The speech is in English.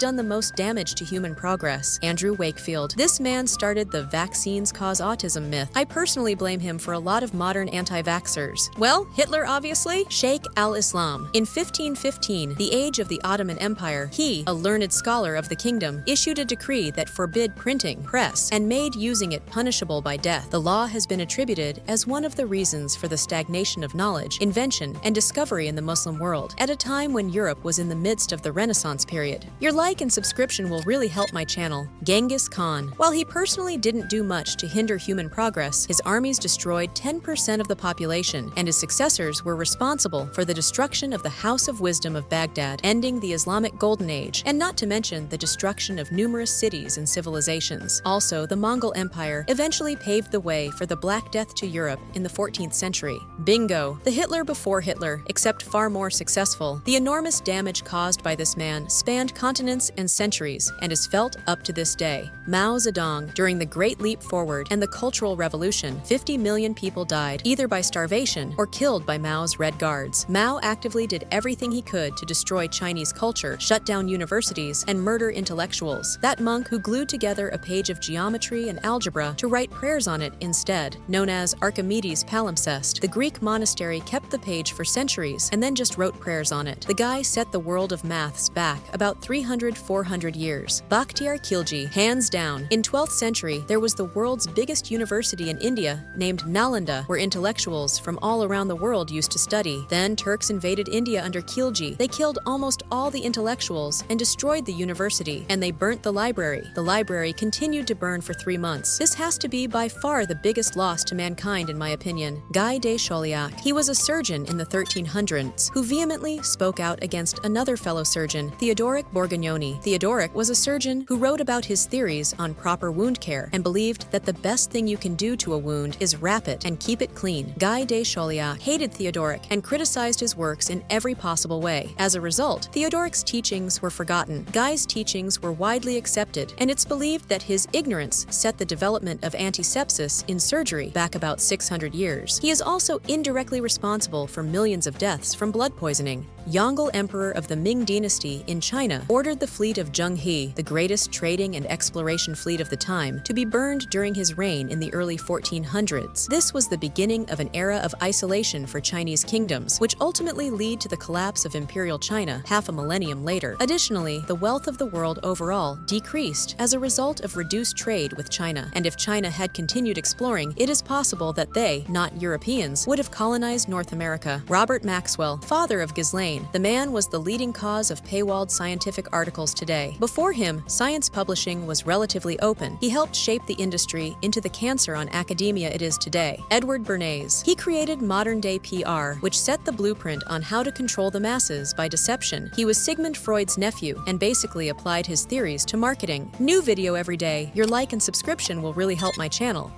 done the most damage to human progress. Andrew Wakefield. This man started the vaccines cause autism myth. I personally blame him for a lot of modern anti-vaxxers. Well, Hitler obviously. Sheikh al-Islam. In 1515, the age of the Ottoman Empire, he, a learned scholar of the kingdom, issued a decree that forbid printing, press, and made using it punishable by death. The law has been attributed as one of the reasons for the stagnation of knowledge, invention, and discovery in the Muslim world, at a time when Europe was in the midst of the Renaissance period. Your like and subscription will really help my channel. Genghis Khan. While he personally didn't do much to hinder human progress, his armies destroyed 10% of the population, and his successors were responsible for the destruction of the House of Wisdom of Baghdad, ending the Islamic Golden Age, and not to mention the destruction of numerous cities and civilizations. Also, the Mongol Empire eventually paved the way for the Black Death to Europe in the 14th century. Bingo! The Hitler before Hitler, except far more successful. The enormous damage caused by this man spanned continents and centuries, and is felt up to this day. Mao Zedong. During the Great Leap Forward and the Cultural Revolution, 50 million people died, either by starvation or killed by Mao's Red Guards. Mao actively did everything he could to destroy Chinese culture, shut down universities, and murder intellectuals. That monk who glued together a page of geometry and algebra to write prayers on it instead, known as Archimedes' palimpsest. The Greek monastery kept the page for centuries and then just wrote prayers on it. The guy set the world of maths back about 300-400 years. Bakhtiyar Khilji, hands down. In 12th century, there was the world's biggest university in India named Nalanda, where intellectuals from all around the world used to study. Then Turks invaded India under Khilji. They killed almost all the intellectuals and destroyed the university, and they burnt the library. The library continued to burn for 3 months. This has to be by far the biggest loss to mankind, in my opinion. Guy de Chauliac. He was a surgeon in the 1300s who vehemently spoke out against another fellow surgeon, Theodoric Borgognoni. Theodoric was a surgeon who wrote about his theories on proper wound care and believed that the best thing you can do to a wound is wrap it and keep it clean. Guy de Chauliac hated Theodoric and criticized his works in every possible way. As a result, Theodoric's teachings were forgotten. Guy's teachings were widely accepted, and it's believed that his ignorance set the development of antisepsis in surgery back about 600 years. He is also indirectly responsible for millions of deaths from blood poisoning. Yongle, Emperor of the Ming Dynasty in China, ordered the fleet of Zheng He, the greatest trading and exploration fleet of the time, to be burned during his reign in the early 1400s. This was the beginning of an era of isolation for Chinese kingdoms, which ultimately led to the collapse of Imperial China half a millennium later. Additionally, the wealth of the world overall decreased as a result of reduced trade with China, and if China had continued exploring, it is possible that they, not Europeans, would have colonized North America. Robert Maxwell, father of Ghislaine, the man was the leading cause of paywalled scientific articles today. Before him, science publishing was relatively open. He helped shape the industry into the cancer on academia it is today. Edward Bernays. He created modern-day PR, which set the blueprint on how to control the masses by deception. He was Sigmund Freud's nephew and basically applied his theories to marketing. New video every day. Your like and subscription will really help my channel.